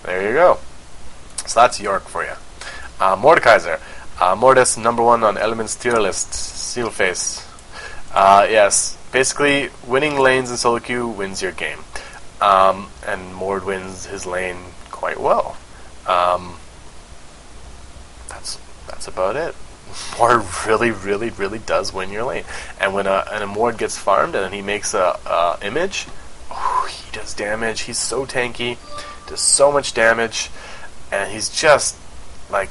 There you go. So that's York for you. Mordekaiser. Mortis, number 1 on Elements tier list. Sealface. Yes, basically, winning lanes in solo queue wins your game. And Mord wins his lane quite well. That's about it. Mord really does win your lane. And when a Mord gets farmed and he makes a image, he does damage. He's so tanky, does so much damage, and he's just like,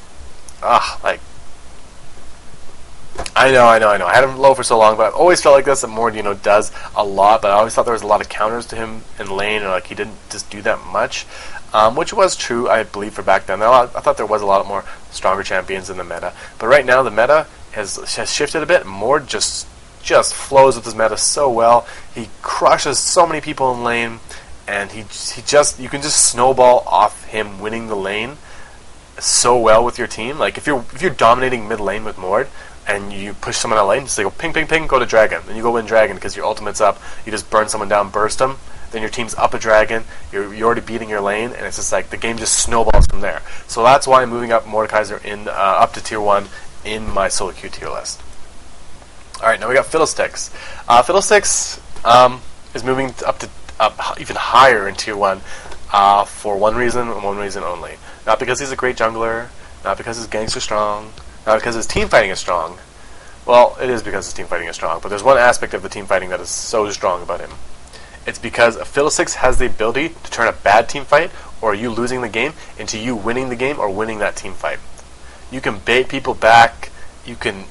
I know. I had him low for so long, but I've always felt like this, that Mord, does a lot, but I always thought there was a lot of counters to him in lane, and like he didn't just do that much, which was true, I believe, for back then. I thought there was a lot more stronger champions in the meta, but right now the meta has shifted a bit. Mord just flows with his meta so well. He crushes so many people in lane, and you can just snowball off him winning the lane so well with your team. Like if you're dominating mid lane with Mord, and you push someone out lane, just go ping, ping, ping, go to dragon. Then you go win dragon because your ultimate's up. You just burn someone down, burst them. Then your team's up a dragon. You're already beating your lane, and it's just like the game just snowballs from there. So that's why I'm moving up Mordekaiser up to tier 1 in my solo queue tier list. Alright, now we got Fiddlesticks. Fiddlesticks is moving up even higher in tier 1 for one reason and one reason only. Not because he's a great jungler, not because his ganks are strong, not because his team fighting is strong. Well, it is because his team fighting is strong, but there's one aspect of the team fighting that is so strong about him. It's because a Fiddlesticks has the ability to turn a bad team fight, or you losing the game, into you winning the game or winning that team fight. You can bait people back. You can,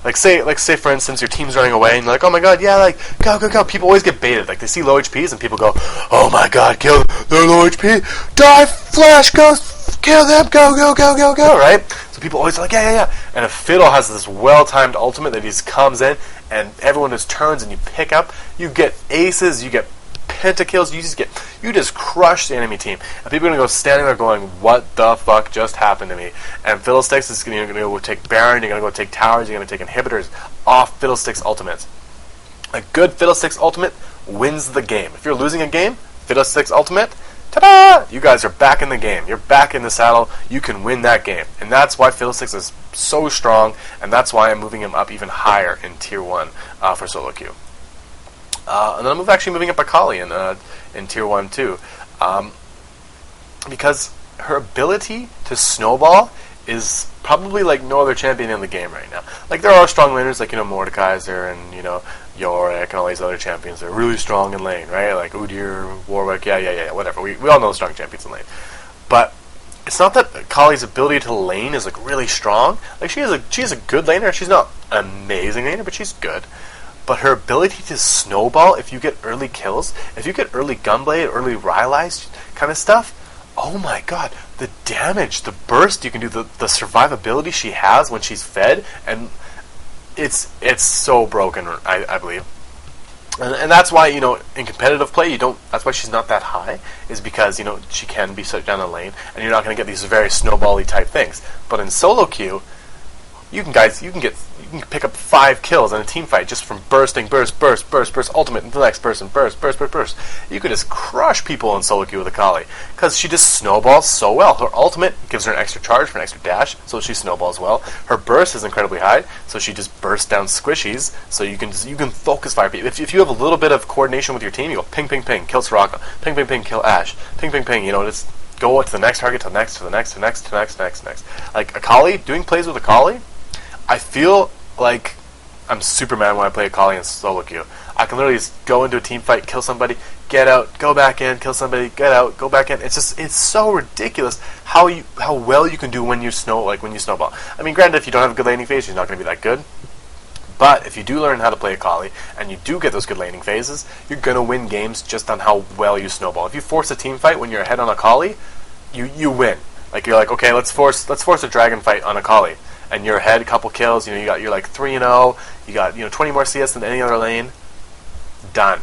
like say for instance, your team's running away, and you're like, oh my god, yeah, like go. People always get baited. Like they see low HPs, and people go, oh my god, kill them. They're low HP. Die, flash, go, kill them, go, right? So people always are like, yeah. And a Fiddle has this well-timed ultimate that he just comes in, and everyone just turns, and you pick up. You get aces, you get pentakills, you just crush the enemy team. And people are going to go standing there going, what the fuck just happened to me? And Fiddlesticks is going to go take Baron, you're going to go take towers, you're going to take inhibitors off Fiddlesticks ultimates. A good Fiddlesticks ultimate wins the game. If you're losing a game, Fiddlesticks ultimate, ta-da! You guys are back in the game. You're back in the saddle. You can win that game. And that's why Fiddlesticks is so strong, and that's why I'm moving him up even higher in tier 1 for solo queue. And then I'm actually moving up Akali in tier 1 too. Because her ability to snowball is probably like no other champion in the game right now. Like there are strong laners like Mordekaiser and Yorick and all these other champions that are really strong in lane, right? Like Udyr, Warwick, yeah, whatever. We all know strong champions in lane. But it's not that Akali's ability to lane is like really strong. Like she's a good laner. She's not an amazing laner, but she's good. But her ability to snowball, if you get early kills, if you get early Gunblade, early Rylai's kind of stuff, oh my god, the damage, the burst you can do, the survivability she has when she's fed, and it's so broken, I believe. And that's why, in competitive play, that's why she's not that high, is because, she can be shut down a lane, and you're not going to get these very snowball-y type things. But in solo queue, you can pick up 5 kills in a team fight just from bursting, burst, ultimate into the next person, burst. You can just crush people in solo queue with Akali, because she just snowballs so well. Her ultimate gives her an extra charge for an extra dash, so she snowballs well. Her burst is incredibly high, so she just bursts down squishies, so you can focus fire people. If you have a little bit of coordination with your team, you go ping, kill Soraka, ping, kill Ashe, ping, just go to the next target, to the next. Like Akali, doing plays with Akali, I feel like I'm Superman when I play Akali in solo queue. I can literally just go into a team fight, kill somebody, get out, go back in, kill somebody, get out, go back in. It's so ridiculous how well you can do when you snowball. I mean, granted, if you don't have a good laning phase, you're not going to be that good. But if you do learn how to play Akali, and you do get those good laning phases, you're going to win games just on how well you snowball. If you force a team fight when you're ahead on Akali, you win. Like you're like, okay, let's force a dragon fight on Akali. And you're ahead, a couple kills, you're like 3-0, you got 20 more CS than any other lane. Done.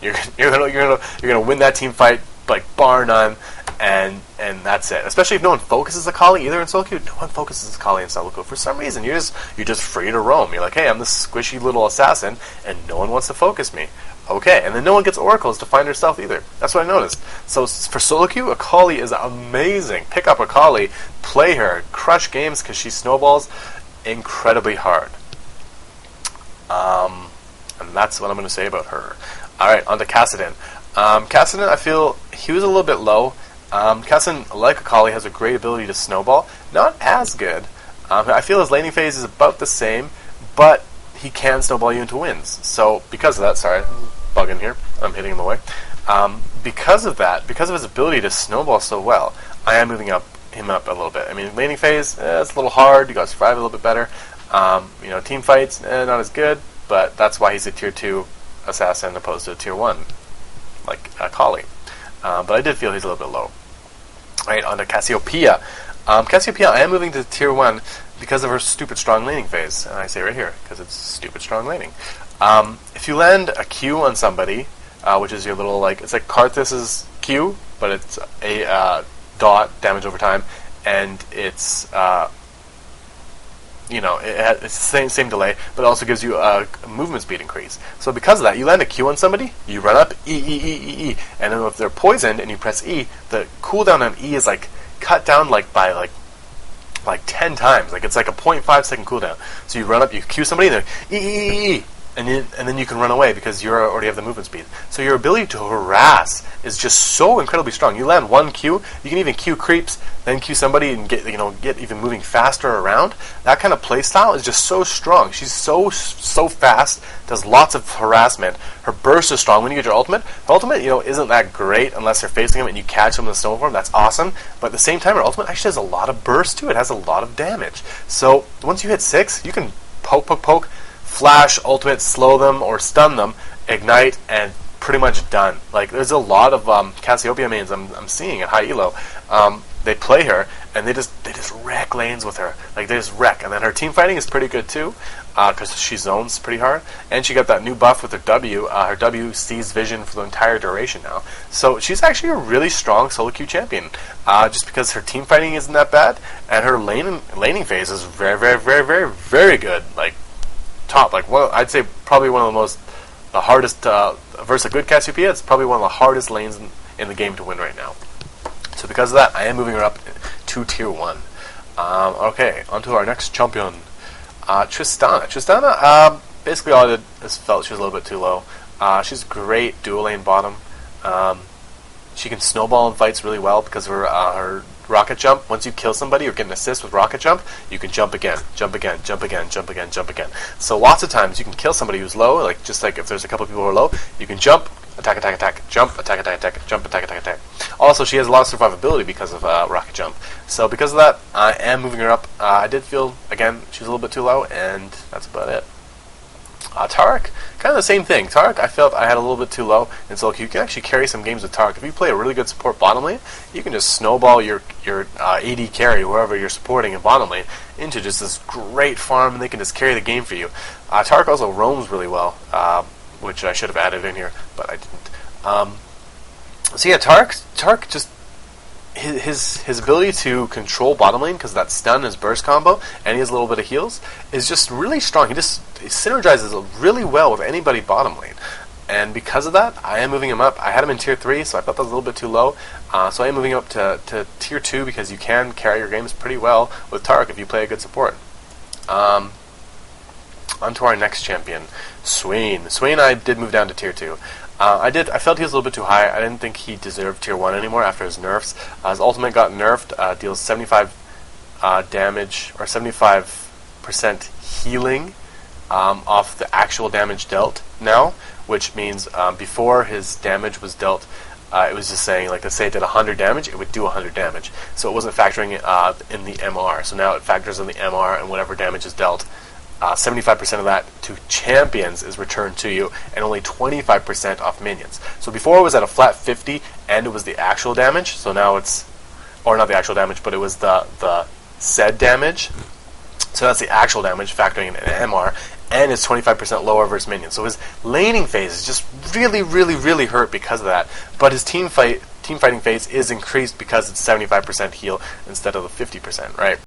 You're gonna win that team fight like bar none, and that's it. Especially if no one focuses Akali either in solo queue. No one focuses Akali in solo queue. For some reason, you're just free to roam. You're like, hey, I'm this squishy little assassin, and no one wants to focus me. Okay, and then no one gets oracles to find herself either. That's what I noticed. So for solo queue, Akali is amazing. Pick up Akali, play her, crush games because she snowballs incredibly hard. And that's what I'm going to say about her. Alright, on to Kassadin. Kassadin, I feel he was a little bit low. Kassadin, like Akali, has a great ability to snowball. Not as good. I feel his laning phase is about the same, but he can snowball you into wins. So because of that, sorry, bug in here, I'm hitting him away. Because of that, because of his ability to snowball so well, I am moving him up a little bit. I mean, laning phase, it's a little hard. You got to survive a little bit better. Team fights, not as good, but that's why he's a tier 2 assassin opposed to a tier 1, like Akali. But I did feel he's a little bit low. Alright, on to Cassiopeia. Cassiopeia, I am moving to tier 1 because of her stupid strong laning phase. And I say right here, because it's stupid strong laning. If you land a Q on somebody, which is your little, it's like Karthus's Q, but it's a dot, damage over time, and it's it's the same delay, but it also gives you a movement speed increase. So because of that, you land a Q on somebody, you run up, E, and then if they're poisoned and you press E, the cooldown on E is cut down by 10 times. It's like a 0.5 second cooldown. So you run up, you Q somebody, and they're E, and then you can run away because you already have the movement speed. So your ability to harass is just so incredibly strong. You land one Q, you can even Q creeps, then Q somebody and get even moving faster around. That kind of playstyle is just so strong. She's so fast, does lots of harassment. Her burst is strong. When you get your ultimate, her ultimate isn't that great unless you're facing him and you catch him in the snow form. That's awesome. But at the same time, her ultimate actually has a lot of burst too. It has a lot of damage. So once you hit 6, you can poke, flash, ultimate, slow them, or stun them, ignite, and pretty much done. There's a lot of Cassiopeia mains I'm seeing at high elo. They play her, and they just wreck lanes with her. They just wreck. And then her team fighting is pretty good too, because she zones pretty hard. And she got that new buff with her W. Her W sees vision for the entire duration now. So she's actually a really strong solo queue champion, just because her team fighting isn't that bad, and her laning phase is very, very, very, very, very good. Top, I'd say probably one of the hardest, versus a good Cassiopeia, it's probably one of the hardest lanes in the game to win right now. So because of that, I am moving her up to tier 1. Okay, on to our next champion, Tristana. Tristana, basically all I did is felt she was a little bit too low. She's great dual lane bottom. She can snowball in fights really well because of her rocket jump. Once you kill somebody or get an assist with rocket jump, you can jump again. So lots of times you can kill somebody who's low, just like if there's a couple of people who are low, you can jump, attack, jump, attack, jump, attack. Also, she has a lot of survivability because of rocket jump. So because of that, I am moving her up. I did feel, again, she was a little bit too low, and that's about it. Taric, kind of the same thing. Taric, I felt I had a little bit too low, and so you can actually carry some games with Taric. If you play a really good support bottom lane, you can just snowball your AD carry, whoever you're supporting in bottom lane, into just this great farm, and they can just carry the game for you. Taric also roams really well, which I should have added in here, but I didn't. So yeah, Taric just his ability to control bottom lane, because that stun, his burst combo, and he has a little bit of heals, is just really strong. He synergizes really well with anybody bottom lane. And because of that, I am moving him up. I had him in tier 3, so I thought that was a little bit too low. So I am moving up to tier 2 because you can carry your games pretty well with Taric if you play a good support. On to our next champion, Swain. Swain, I did move down to tier 2. I felt he was a little bit too high. I didn't think he deserved tier 1 anymore after his nerfs. His ultimate got nerfed, deals 75 damage, or 75% healing off the actual damage dealt now, which means before his damage was dealt, it was just saying, let's say it did 100 damage, it would do 100 damage. So it wasn't factoring in the MR. So now it factors in the MR and whatever damage is dealt. 75% of that to champions is returned to you, and only 25% off minions. So before it was at a flat 50, and it was the actual damage. So now it's, or not the actual damage, but it was the said damage. So that's the actual damage factoring in an MR, and it's 25% lower versus minions. So his laning phase is just really, really, really hurt because of that. But his team fighting phase is increased because it's 75% heal instead of the 50%, right?